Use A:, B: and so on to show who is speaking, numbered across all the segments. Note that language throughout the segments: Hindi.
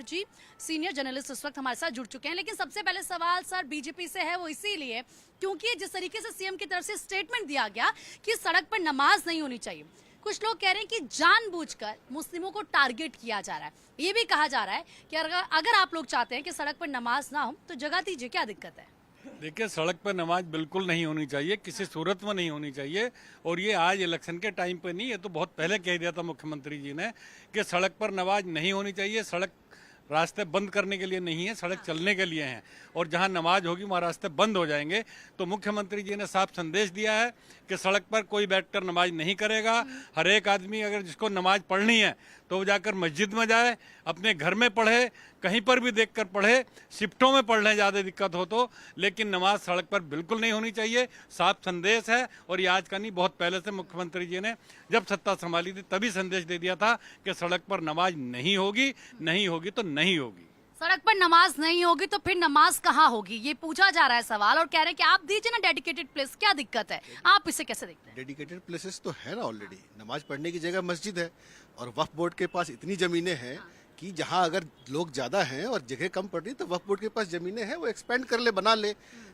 A: जी, सीनियर जर्नलिस्ट इस वक्त हमारे साथ जुड़ चुके हैं। लेकिन सबसे पहले सवाल सर बीजेपी से है, वो इसीलिए क्योंकि जिस तरीके से सीएम की तरफ से स्टेटमेंट दिया गया कि सड़क पर नमाज नहीं होनी चाहिए, कुछ लोग कह रहे हैं कि जानबूझकर मुस्लिमों को टारगेट किया जा रहा है। ये भी कहा जा रहा है कि अगर आप लोग चाहते हैं कि सड़क पर नमाज ना हो तो जगह दीजिए, क्या दिक्कत है?
B: देखिए, सड़क पर नमाज बिल्कुल नहीं होनी चाहिए, किसी सूरत में नहीं होनी चाहिए। और ये आज इलेक्शन के टाइम पे नहीं, ये तो बहुत पहले कह दिया था मुख्यमंत्री जी ने कि सड़क पर नमाज नहीं होनी चाहिए। सड़क रास्ते बंद करने के लिए नहीं है, सड़क चलने के लिए हैं। और जहां नमाज होगी वहां रास्ते बंद हो जाएंगे। तो मुख्यमंत्री जी ने साफ संदेश दिया है कि सड़क पर कोई बैठकर नमाज नहीं करेगा। हर एक आदमी अगर जिसको नमाज पढ़नी है तो वो जाकर मस्जिद में जाए, अपने घर में पढ़े, कहीं पर भी देखकर पढ़े, शिफ्टों में पढ़ने ज़्यादा दिक्कत हो तो, लेकिन नमाज सड़क पर बिल्कुल नहीं होनी चाहिए। साफ संदेश है। और ये आज का नहीं, बहुत पहले से मुख्यमंत्री जी ने जब सत्ता संभाली थी तभी संदेश दे दिया था कि सड़क पर नमाज नहीं होगी, नहीं होगी तो नहीं होगी।
A: सड़क पर नमाज नहीं होगी तो फिर नमाज कहाँ होगी, ये पूछा जा रहा है सवाल। और कह रहे हैं कि आप दीजिए ना डेडिकेटेड प्लेस, क्या दिक्कत है? आप इसे कैसे देखते हैं?
C: डेडिकेटेड प्लेसेस तो है ना ऑलरेडी। नमाज पढ़ने की जगह मस्जिद है और वक्फ बोर्ड के पास इतनी जमीनें हैं कि जहां अगर लोग ज्यादा हैं और जगह कम पड़ रही तो वक्फ बोर्ड के पास जमीनें हैं, वो एक्सपेंड कर ले, बना ले।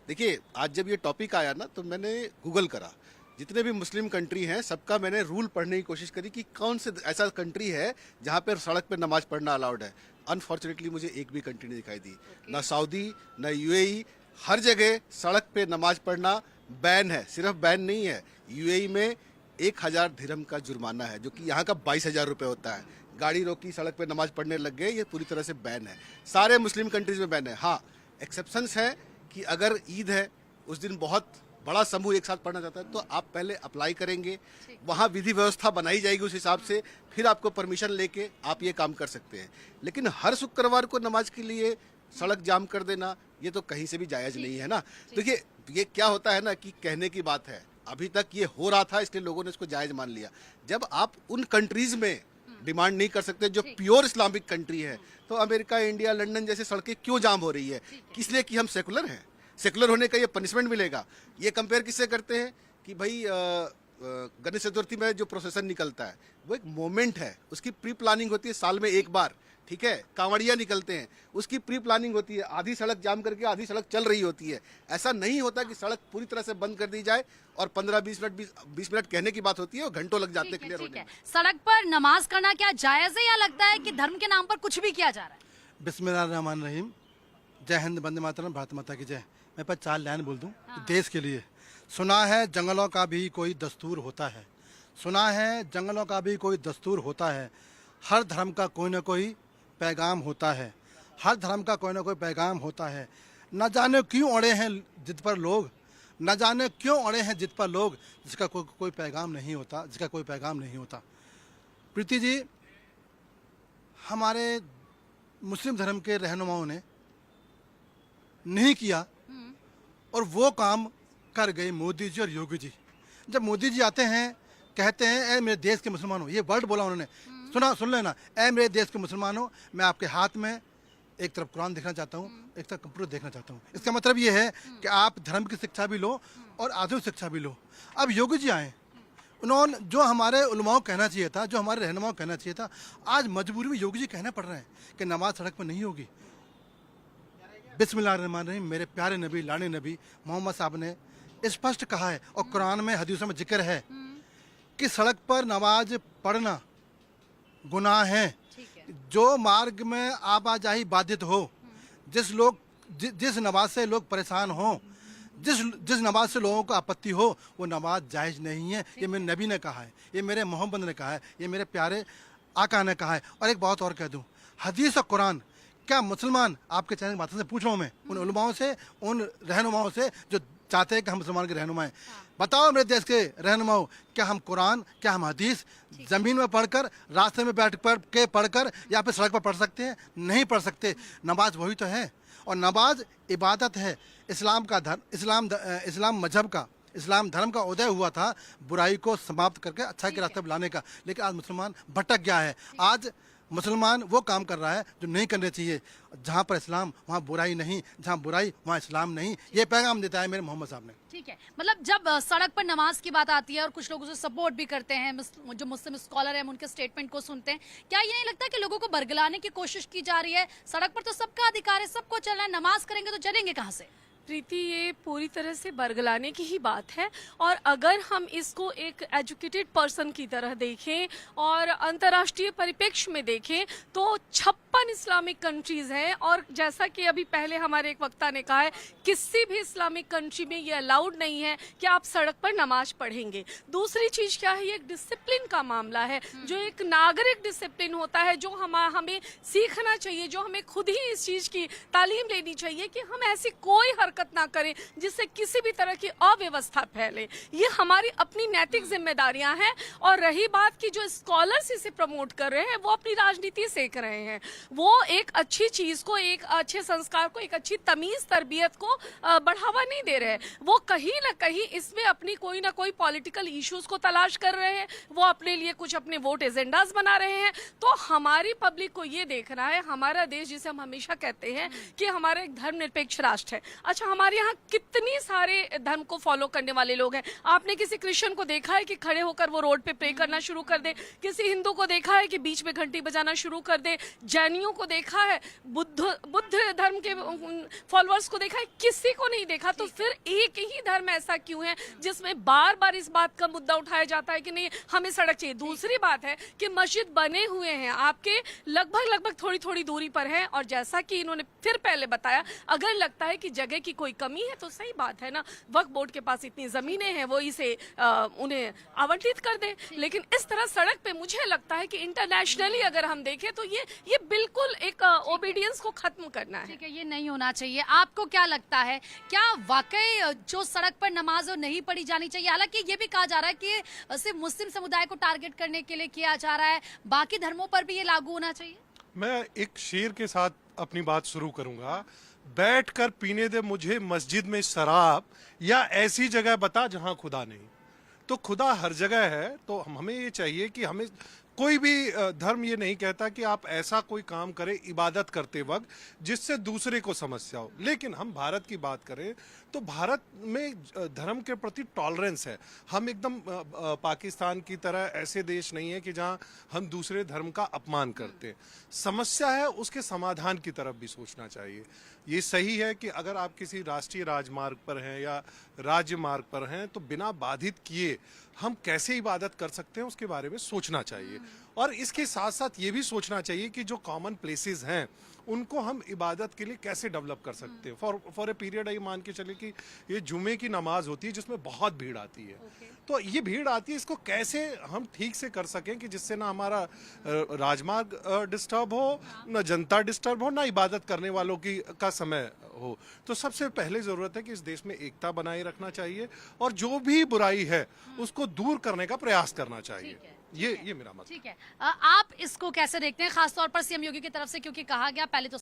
C: देखिए, आज जब ये टॉपिक आया ना तो मैंने गूगल करा, जितने भी मुस्लिम कंट्री हैं सबका मैंने रूल पढ़ने की कोशिश करी कि कौन से ऐसा कंट्री है जहां पर सड़क पर नमाज पढ़ना अलाउड है। अनफॉर्चुनेटली मुझे एक भी कंट्री नहीं दिखाई दी, ना सऊदी ना यूएई। हर जगह सड़क पे नमाज पढ़ना बैन है। सिर्फ बैन नहीं है, यूएई में 1000 दिरहम का जुर्माना है, जो कि यहाँ का 22,000 रुपये होता है। गाड़ी रोकी, सड़क पे नमाज पढ़ने लग गए, ये पूरी तरह से बैन है। सारे मुस्लिम कंट्रीज में बैन है। हाँ, एक्सेप्शंस है कि अगर ईद है उस दिन बहुत बड़ा समूह एक साथ पढ़ना चाहता है तो आप पहले अप्लाई करेंगे, वहाँ विधि व्यवस्था बनाई जाएगी, उस हिसाब से फिर आपको परमिशन लेके आप ये काम कर सकते हैं। लेकिन हर शुक्रवार को नमाज के लिए सड़क जाम कर देना, ये तो कहीं से भी जायज़ नहीं है ना। देखिए, ये क्या होता है ना कि कहने की बात है, अभी तक ये हो रहा था इसलिए लोगों ने इसको जायज़ मान लिया। जब आप उन कंट्रीज में डिमांड नहीं कर सकते जो प्योर इस्लामिक कंट्री है, तो अमेरिका, इंडिया, लंदन जैसे सड़कें क्यों जाम हो रही है? इसलिए कि हम सेकुलर हैं। सेकुलर होने का ये पनिशमेंट मिलेगा। ये कंपेयर किससे करते हैं कि भाई गणेश चतुर्थी में जो प्रोसेसन निकलता है वो एक मोमेंट है, उसकी प्री प्लानिंग होती है साल में एक बार, ठीक है। कांवड़िया निकलते हैं, उसकी प्री प्लानिंग होती है, आधी सड़क जाम करके आधी सड़क चल रही होती है। ऐसा नहीं होता कि सड़क पूरी तरह से बंद कर दी जाए और 15-20 मिनट कहने की बात होती है और घंटों लग जाते हैं क्लियर होने में।
A: सड़क पर नमाज करना क्या जायज है या लगता है कि धर्म के नाम पर कुछ भी किया जा रहा है?
D: बिस्मिल्लाहिर्रहमानिर्रहीम। जय हिंद, वंदे मातरम, भारत माता की जय। मैं पर 4 लाइन बोल दूं देश के लिए। सुना है जंगलों का भी कोई दस्तूर होता है, सुना है जंगलों का भी कोई दस्तूर होता है। हर धर्म का कोई ना कोई पैगाम होता है, हर धर्म का कोई ना कोई पैगाम होता है। न जाने क्यों अड़े हैं जिद पर लोग, न जाने क्यों अड़े हैं जिद पर लोग, जिसका कोई पैगाम नहीं होता, जिसका कोई पैगाम नहीं होता। प्रीति जी, हमारे मुस्लिम धर्म के रहनुमाओं ने नहीं किया और वो काम कर गए मोदी जी और योगी जी। जब मोदी जी आते हैं, कहते हैं ए मेरे देश के मुसलमानों, ये वर्ड बोला उन्होंने, सुन लेना, ए मेरे देश के मुसलमानों, मैं आपके हाथ में एक तरफ कुरान देखना चाहता हूँ, एक तरफ कंप्यूटर देखना चाहता हूँ। इसका मतलब ये है कि आप धर्म की शिक्षा भी लो और आधुनिक शिक्षा भी लो। अब योगी जी आए, उन्होंने जो हमारे उलमाओं कहना चाहिए था, जो हमारे रहनुमाओं कहना चाहिए था, आज मजबूरी में योगी जी कहना पड़ रहे हैं कि नमाज सड़क पर नहीं होगी। बिस्मिल्लाहिर्रहमानिर्रहीम। मेरे प्यारे नबी, लाने नबी मोहम्मद साहब ने स्पष्ट कहा है और कुरान में, हदीसों में जिक्र है कि सड़क पर नमाज पढ़ना गुनाह है। जो मार्ग में आवाजाही बाधित हो, जिस नमाज से लोग परेशान हो, जिस नमाज से लोगों को आपत्ति हो, वो नमाज जायज़ नहीं है। ये मेरे नबी ने कहा है, ये मेरे मोहम्मद ने कहा है, ये मेरे प्यारे आका ने कहा है। और एक बात और कह दूँ, हदीस और कुरान, क्या मुसलमान, आपके चैनल के माध्यम से पूछ रहा हूँ मैं उन उलमाओं से, उन रहनुमाओं से जो चाहते हैं कि हम मुसलमान के रहनुमा हैं, बताओ मेरे देश के रहनुमाओं, क्या हम कुरान, क्या हम हदीस ज़मीन में पढ़कर, रास्ते में बैठ के पढ़कर या फिर सड़क पर पढ़ सकते हैं? नहीं पढ़ सकते। नमाज वही तो है और नमाज इबादत है। इस्लाम का धर्म, इस्लाम मजहब का, इस्लाम धर्म का उदय हुआ था बुराई को समाप्त करके अच्छाई के रास्ते पर लाने का, लेकिन आज मुसलमान भटक गया है। आज मुसलमान वो काम कर रहा है जो नहीं करने चाहिए। जहाँ पर इस्लाम वहाँ बुराई नहीं, जहाँ बुराई वहाँ इस्लाम नहीं, ये पैगाम देता है मेरे मोहम्मद साहब ने।
A: ठीक है, मतलब जब सड़क पर नमाज की बात आती है और कुछ लोग उसे सपोर्ट भी करते हैं, जो मुस्लिम स्कॉलर हैं हम उनके स्टेटमेंट को सुनते हैं, क्या ये नहीं लगता कि लोगों को बरगलाने की कोशिश की जा रही है? सड़क पर तो सबका अधिकार है, सबको चलना है, नमाज करेंगे तो चलेंगे कहाँ से?
E: प्रीति, ये पूरी तरह से बरगलाने की ही बात है। और अगर हम इसको एक एजुकेटेड पर्सन की तरह देखें और अंतर्राष्ट्रीय परिप्रेक्ष्य में देखें तो 56 इस्लामिक कंट्रीज हैं, और जैसा कि अभी पहले हमारे एक वक्ता ने कहा है, किसी भी इस्लामिक कंट्री में ये अलाउड नहीं है कि आप सड़क पर नमाज पढ़ेंगे। दूसरी चीज क्या है, ये एक डिसिप्लिन का मामला है, जो एक नागरिक डिसिप्लिन होता है, जो हमें सीखना चाहिए, जो हमें खुद ही इस चीज की तालीम लेनी चाहिए कि हम ऐसी कोई हरकत ना करें जिससे किसी भी तरह की अव्यवस्था फैले। ये हमारी अपनी नैतिक जिम्मेदारियां हैं। और रही बात की जो स्कॉलर्स इसे प्रमोट कर रहे हैं, वो अपनी राजनीति सेक रहे हैं, वो एक अच्छी चीज को, एक अच्छे संस्कार को, एक अच्छी तमीज तरबियत को बढ़ावा नहीं दे रहे हैं। वो कहीं ना कहीं इसमें अपनी कोई ना कोई पॉलिटिकल इश्यूज को तलाश कर रहे हैं, वो अपने लिए कुछ अपने वोट एजेंडाज बना रहे हैं। तो हमारी पब्लिक को ये देखना है, हमारा देश, जिसे हम हमेशा कहते हैं कि हमारा एक धर्मनिरपेक्ष राष्ट्र है। अच्छा, हमारे यहाँ कितनी सारे धर्म को फॉलो करने वाले लोग हैं। आपने किसी क्रिश्चियन को देखा है कि खड़े होकर वो रोड पे प्रे करना शुरू कर दे? किसी हिंदू को देखा है कि बीच में घंटी बजाना शुरू कर दे? जैनियों को देखा है? बुद्ध धर्म के फॉलोअर्स को देखा है? किसी को नहीं देखा। तो फिर एक ही धर्म ऐसा क्यों है जिसमें बार बार इस बात का मुद्दा उठाया जाता है कि नहीं, हमें सड़क चाहिए? दूसरी बात है कि मस्जिद बने हुए हैं आपके लगभग थोड़ी थोड़ी दूरी पर है, और जैसा कि इन्होंने फिर पहले बताया, अगर लगता है कि जगह की कोई कमी है तो सही बात है ना, वक्फ बोर्ड के पास इतनी जमीनें हैं, वो इसे उन्हें आवंटित कर दे। लेकिन इस तरह सड़क पे मुझे लगता है कि इंटरनेशनली अगर हम देखें तो ये बिल्कुल एक ओबीडियंस को खत्म करना है।
A: ठीक है, ये नहीं होना चाहिए। आपको क्या लगता है, क्या वाकई जो सड़क पर नमाज वो नहीं पढ़ी जानी चाहिए? हालांकि ये भी कहा जा रहा है कि सिर्फ मुस्लिम समुदाय को टारगेट करने के लिए किया जा रहा है, बाकी धर्मों पर भी ये लागू होना चाहिए।
F: मैं एक शेर के साथ अपनी बात शुरू करूंगा। बैठकर पीने दे मुझे मस्जिद में शराब, या ऐसी जगह बता जहां खुदा नहीं। तो खुदा हर जगह है। तो हमें ये चाहिए कि हमें कोई भी धर्म ये नहीं कहता कि आप ऐसा कोई काम करें इबादत करते वक्त जिससे दूसरे को समस्या हो। लेकिन हम भारत की बात करें तो भारत में धर्म के प्रति टॉलरेंस है। हम एकदम पाकिस्तान की तरह ऐसे देश नहीं है कि जहां हम दूसरे धर्म का अपमान करते हैं। समस्या है, उसके समाधान की तरफ भी सोचना चाहिए। ये सही है कि अगर आप किसी राष्ट्रीय राजमार्ग पर हैं या राज्य मार्ग पर हैं तो बिना बाधित किए हम कैसे इबादत कर सकते हैं उसके बारे में सोचना चाहिए। और इसके साथ साथ ये भी सोचना चाहिए कि जो कॉमन प्लेसेस हैं उनको हम इबादत के लिए कैसे डेवलप कर सकते हैं। फॉर ए पीरियड ये मान के चले कि ये जुमे की नमाज होती है जिसमें बहुत भीड़ आती है। तो ये भीड़ आती है, इसको कैसे हम ठीक से कर सकें कि जिससे ना हमारा राजमार्ग डिस्टर्ब हो, ना जनता डिस्टर्ब हो, ना इबादत करने वालों का समय हो। तो सबसे पहले जरूरत है कि इस देश में एकता बनाए रखना चाहिए और जो भी बुराई है उसको दूर करने का प्रयास करना चाहिए। ये मेरा मत।
A: ठीक है, आप इसको कैसे देखते हैं, खासतौर पर सीएम योगी की तरफ से? क्योंकि कहा गया, पहले तो